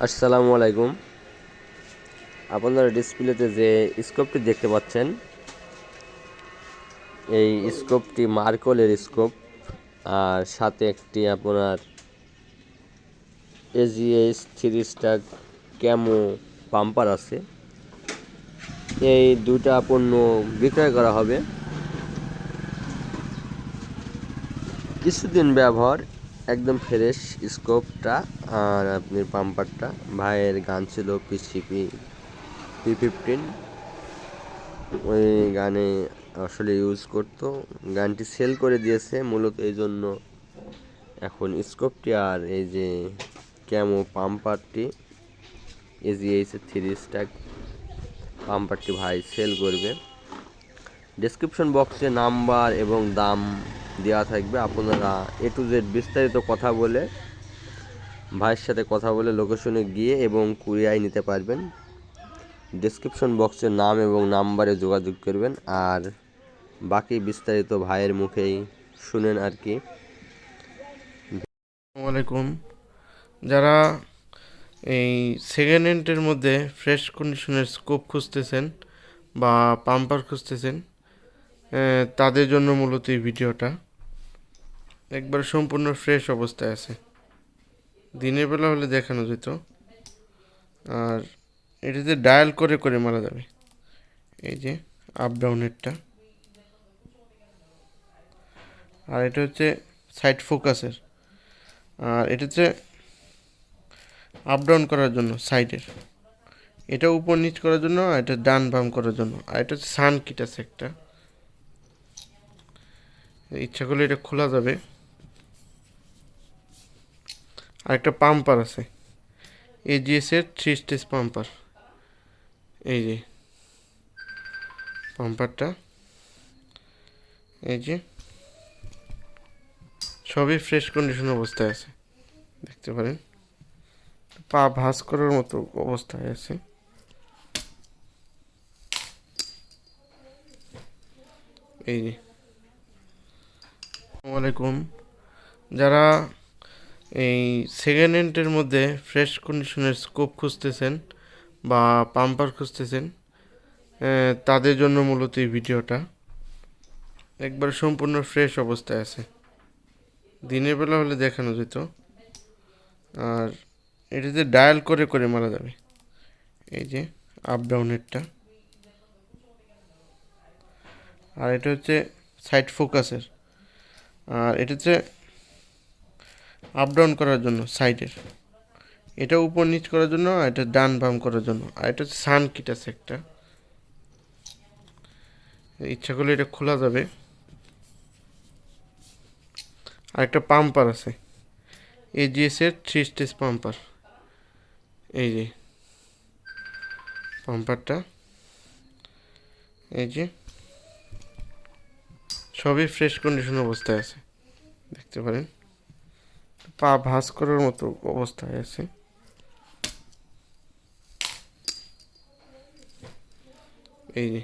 আসসালামু আলাইকুম। আপনারা ডিসপ্লেতে যে স্কোপটি দেখতে পাচ্ছেন, এই স্কোপটি মার্কলের স্কোপ, আর সাথে একটি আপনার এজিএস 3 স্টার ক্যামো পাম্পার আছে। এই দুটা পণ্য বিক্রয় করা হবে। কিছুদিন ব্যবহার, একদম ফ্রেশ স্কোপটা আর আপনি পাম্পারটা। ভাইয়ের গান ছিল পিসিপি P15, ওই গানে আসলে ইউজ করতো। গানটি সেল করে দিয়েছে মূলত এই জন্য। এখন স্কোপটি আর এই যে ক্যামো পাম্পারটি, এজিএইচ 3 স্টার পাম্পারটি ভাই সেল করবে। ডেসক্রিপশন বক্সে নাম্বার এবং দাম দেওয়া থাকবে। আপনারা A to Z বিস্তারিত কথা বলে, ভাইয়ের সাথে কথা বলে লোকেশনে গিয়ে এবং কুরিয়ায় নিতে পারবেন। ডেসক্রিপশন বক্সে নাম এবং নাম্বারে যোগাযোগ করবেন, আর বাকি বিস্তারিত ভাইয়ের মুখেই শুনেন আর কি। আসসালামু আলাইকুম। যারা এই সেকেন্ড হ্যান্ডের মধ্যে ফ্রেশ কন্ডিশনের স্কোপ খুঁজতেছেন বা পাম্পার খুঁজতেছেন, তাদের জন্য মূলত এই ভিডিওটা। একবার সম্পূর্ণ ফ্রেশ অবস্থায় আছে, দিনের বেলা হলে দেখানো যেত। আর এটাতে ডায়াল করে করে মারা যাবে। এই যে আপ ডাউনেরটা, আর এটা হচ্ছে সাইড ফোকাসের। আর এটাতে আপ ডাউন করার জন্য সাইডের, এটা উপর নিচ করার জন্য, আর এটা ডান বাম করার জন্য। আর এটা হচ্ছে সান কিট আছে একটা, ইচ্ছা করলে এটা খোলা যাবে। আর একটা পাম্পার আছে, এজিএস এর 3 স্টেজ পাম্পার। এই যে পাম্পারটা, এই যে সবই ফ্রেশ কন্ডিশন অবস্থায় আছে, দেখতে পারেন। পা ভাঁজ করার মতো অবস্থায় আছে। এই যে আসসালামু আলাইকুম। যারা এই সেকেন্ড হ্যান্ডের মধ্যে ফ্রেশ কন্ডিশনের স্কোপ খুঁজতেছেন বা পাম্পার খুঁজতেছেন, তাদের জন্য মূলত এই ভিডিওটা। একবার সম্পূর্ণ ফ্রেশ অবস্থায় আছে, দিনের বেলা হলে দেখানো যেত। আর এটাতে ডায়াল করে করে মারা যাবে। এই যে আপ ডাউনেরটা, আর এটা হচ্ছে সাইড ফোকাসের। আর এটাতে আপ ডাউন করার জন্য সাইডের, এটা উপর নিচ করার জন্য, আর এটা ডান বাম করার জন্য। আর এটা হচ্ছে সান কিট আছে একটা, ইচ্ছা করলে এটা খোলা যাবে। আর একটা পাম্পার আছে, এজিএস এর 3 স্টেজ পাম্পার। এই যে পাম্পারটা, এই যে সবই ফ্রেশ কন্ডিশন অবস্থায় আছে, দেখতে পারেন। পা ভাঁজ করার মতো অবস্থায় আছে। এই যে